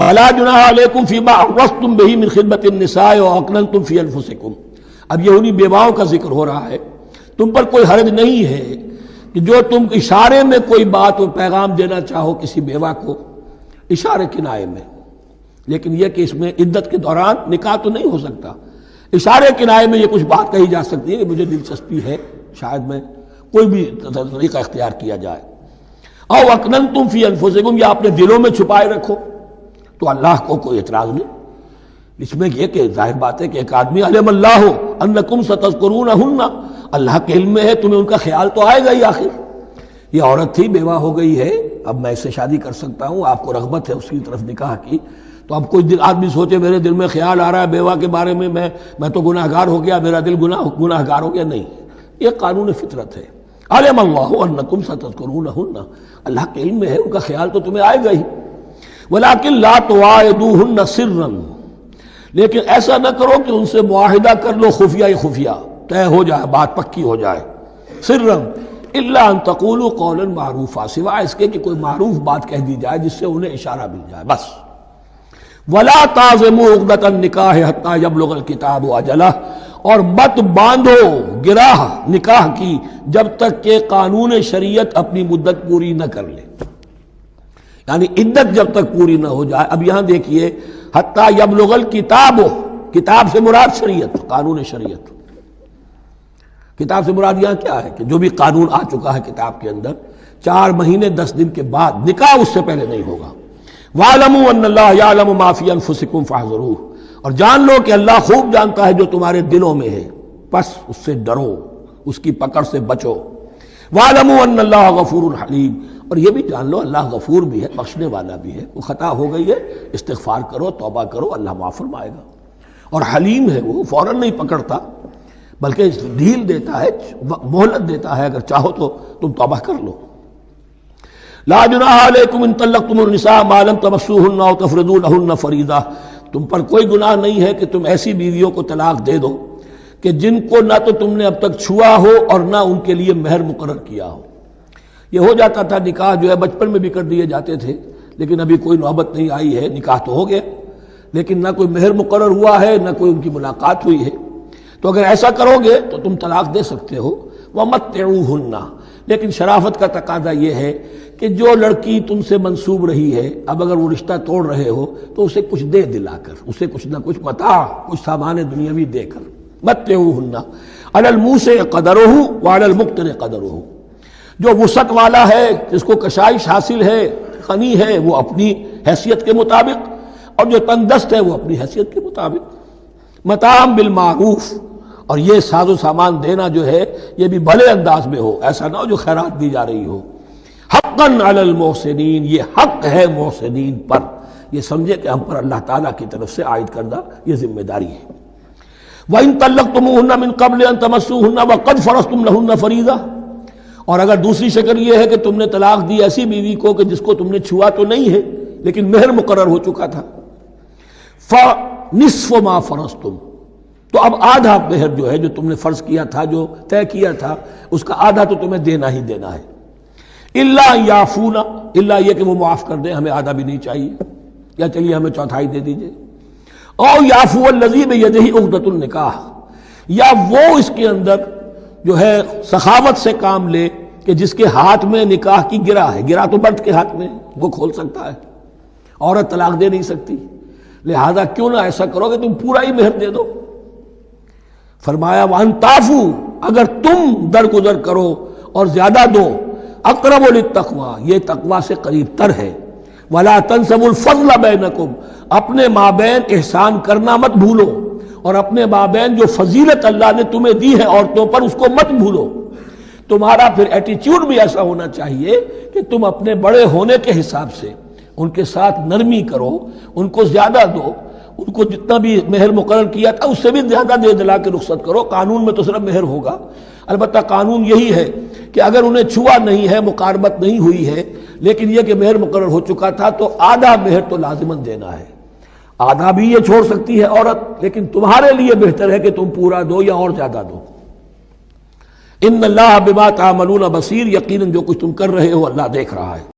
وَلَا جُنَاحَ عَلَيْكُمْ فِيمَا عَرَّضْتُمْ بِهِ مِنْ خِطْبَةِ النِّسَاءِ وَأَكْنَنْتُمْ فِي أَنفُسِكُمْ۔ اب یہ انہی بیواؤں کا ذکر ہو رہا ہے، تم پر کوئی حرج نہیں ہے کہ جو تم اشارے میں کوئی بات اور پیغام دینا چاہو کسی بیوہ کو، اشارے کنائے میں، لیکن یہ کہ اس میں عدت کے دوران نکاح تو نہیں ہو سکتا، اشارے کنائے میں یہ کچھ بات کہی جا سکتی ہے کہ مجھے دلچسپی ہے، شاید میں کوئی بھی طریقہ اختیار کیا جائے۔ او اکننتم فی انفسکم، یا اپنے دلوں میں چھپائے رکھو، تو اللہ کو کوئی اعتراض نہیں۔ اس میں یہ کہ ظاہر بات ہے کہ ایک آدمی علم اللہ انکم ستذکرونہن، اللہ کے علم میں ہے تمہیں ان کا خیال تو آئے گا ہی، آخر یہ عورت تھی، بیوہ ہو گئی ہے، اب میں اس سے شادی کر سکتا ہوں، آپ کو رغبت ہے اس کی طرف نکاح کی، تو اب کوئی آدمی سوچے میرے دل میں خیال آ رہا ہے بیوہ کے بارے میں، میں تو گناہ گار ہو گیا، میرا دل گناہ گار ہو گیا، نہیں، یہ قانون فطرت ہے۔ علم اللہ انکم ستذکرونہن، اللہ کے علم میں ہے ان کا خیال تو تمہیں آئے گا ہی۔ ولیکن لا تواعدوہن سرا، لیکن ایسا نہ کرو کہ ان سے معاہدہ کر لو خفیہ خفیہ، طے ہو جائے، بات پکی ہو جائے، سرا الا ان تقولوا قولا معروفا، سوائے اس کے کہ کوئی معروف بات کہہ دی جائے جس سے انہیں اشارہ مل جائے، بس۔ ولا تعزموا عقدۃ النکاح حتی یبلغ الکتاب اجلہ، اور مت باندھو گراہ نکاح کی جب تک کہ قانون شریعت اپنی مدت پوری نہ کر لے، یعنی عدت جب تک پوری نہ ہو جائے۔ اب یہاں دیکھیے حتی یبلغ الکتاب، کتاب سے مراد شریعت، قانون شریعت، کتاب سے مراد یہاں کیا ہے کہ جو بھی قانون آ چکا ہے کتاب کے اندر، 4 مہینے 10 دن کے بعد نکاح اس سے پہلے نہیں ہوگا۔ وَاعْلَمُوا أَنَّ اللَّهَ يَعْلَمُ مَا فِي أَنفُسِكُمْ فَاحْذَرُوهُ، اور جان لو کہ اللہ خوب جانتا ہے جو تمہارے دلوں میں ہے، پس اس سے ڈرو، اس کی پکڑ سے بچو۔ وَاعْلَمُوا أَنَّ اللَّهَ غَفُورٌ حَلِيمٌ، اور یہ بھی جان لو اللہ غفور بھی ہے، بخشنے والا بھی ہے، وہ خطا ہو گئی ہے، استغفار کرو، توبہ کرو، اللہ معاف فرمائے گا۔ اور حلیم ہے، وہ فوراً نہیں پکڑتا بلکہ ڈھیل دیتا ہے، مہلت دیتا ہے، اگر چاہو تو تم توبہ کر لو۔ لا جناح علیکم ان طلقتم النساء ما لم تمسوهن او تفرضوا لهن فریضہ، تم پر کوئی گناہ نہیں ہے کہ تم ایسی بیویوں کو طلاق دے دو کہ جن کو نہ تو تم نے اب تک چھوا ہو اور نہ ان کے لیے مہر مقرر کیا ہو۔ یہ ہو جاتا تھا نکاح جو ہے بچپن میں بھی کر دیے جاتے تھے، لیکن ابھی کوئی نوبت نہیں آئی ہے، نکاح تو ہو گیا لیکن نہ کوئی مہر مقرر ہوا ہے، نہ کوئی ان کی ملاقات ہوئی ہے، تو اگر ایسا کرو گے تو تم طلاق دے سکتے ہو۔ وَمَتِّعُوهُنَّ، لیکن شرافت کا تقاضا یہ ہے کہ جو لڑکی تم سے منسوب رہی ہے، اب اگر وہ رشتہ توڑ رہے ہو تو اسے کچھ دے دلا کر، اسے کچھ نہ کچھ متاع، کچھ سامان دنیاوی دے کر۔ مَتِّعُوهُنَّ عَلَى الْمُوسِعِ قَدَرُهُ وَعَلَى الْمُقْتِرِ قَدَرُهُ، جو وسعت والا ہے، جس کو کشائش حاصل ہے، غنی ہے، وہ اپنی حیثیت کے مطابق، اور جو تنگ دست ہے وہ اپنی حیثیت کے مطابق۔ متاعًا بالمعروف، اور یہ ساز و سامان دینا جو ہے یہ بھی بھلے انداز میں ہو، ایسا نہ ہو جو خیرات دی جا رہی ہو۔ حقاً علی المحسنین، یہ حق ہے محسنین پر، یہ سمجھے کہ ہم پر اللہ تعالیٰ کی طرف سے عائد کردہ یہ ذمہ داری ہے۔ وَإِن طَلَّقْتُمُوهُنَّ مِن قَبْلِ أَن تَمَسُّوهُنَّ وَقَدْ فَرَضْتُمْ لَهُنَّ فَرِيضَةً، اور اگر دوسری شکل یہ ہے کہ تم نے طلاق دی ایسی بیوی کو کہ جس کو تم نے چھوا تو نہیں ہے لیکن مہر مقرر ہو چکا تھا، فَنِصْفُ مَا فَرَضْتُمْ، تو اب آدھا مہر جو ہے جو تم نے فرض کیا تھا، جو طے کیا تھا، اس کا آدھا تو تمہیں دینا ہی دینا ہے۔ الا یعفون، الا یہ کہ وہ معاف کر دیں، ہمیں آدھا بھی نہیں چاہیے، یا چلیے ہمیں چوتھائی دے دیجئے۔ او یعفو الذی بیدہ عقدۃ النکاح، یا وہ اس کے اندر جو ہے سخاوت سے کام لے کہ جس کے ہاتھ میں نکاح کی گرہ ہے، گرہ تو مرد کے ہاتھ میں، وہ کھول سکتا ہے، عورت طلاق دے نہیں سکتی، لہذا کیوں نہ ایسا کرو کہ تم پورا ہی مہر دے دو۔ فرمایا وَأَن تَعْفُوا، اگر تم درگزر کرو اور زیادہ دو، اقرب للتقوی، یہ تقوی سے قریب تر ہے۔ وَلَا تَنْسَبُوا الْفَضْلَ بَيْنَكُمْ، اپنے مابین احسان کرنا مت بھولو، اور اپنے مابین جو فضیلت اللہ نے تمہیں دی ہے عورتوں پر اس کو مت بھولو۔ تمہارا پھر ایٹیچیوڈ بھی ایسا ہونا چاہیے کہ تم اپنے بڑے ہونے کے حساب سے ان کے ساتھ نرمی کرو، ان کو زیادہ دو، ان کو جتنا بھی مہر مقرر کیا تھا اس سے بھی زیادہ دے دلا کے رخصت کرو۔ قانون میں تو صرف مہر ہوگا، البتہ قانون یہی ہے کہ اگر انہیں چھوا نہیں ہے، مقاربت نہیں ہوئی ہے، لیکن یہ کہ مہر مقرر ہو چکا تھا تو آدھا مہر تو لازماً دینا ہے۔ آدھا بھی یہ چھوڑ سکتی ہے عورت، لیکن تمہارے لیے بہتر ہے کہ تم پورا دو یا اور زیادہ دو۔ ان اللہ بما تعملون بصیر، یقیناً جو کچھ تم کر رہے ہو اللہ دیکھ رہا ہے۔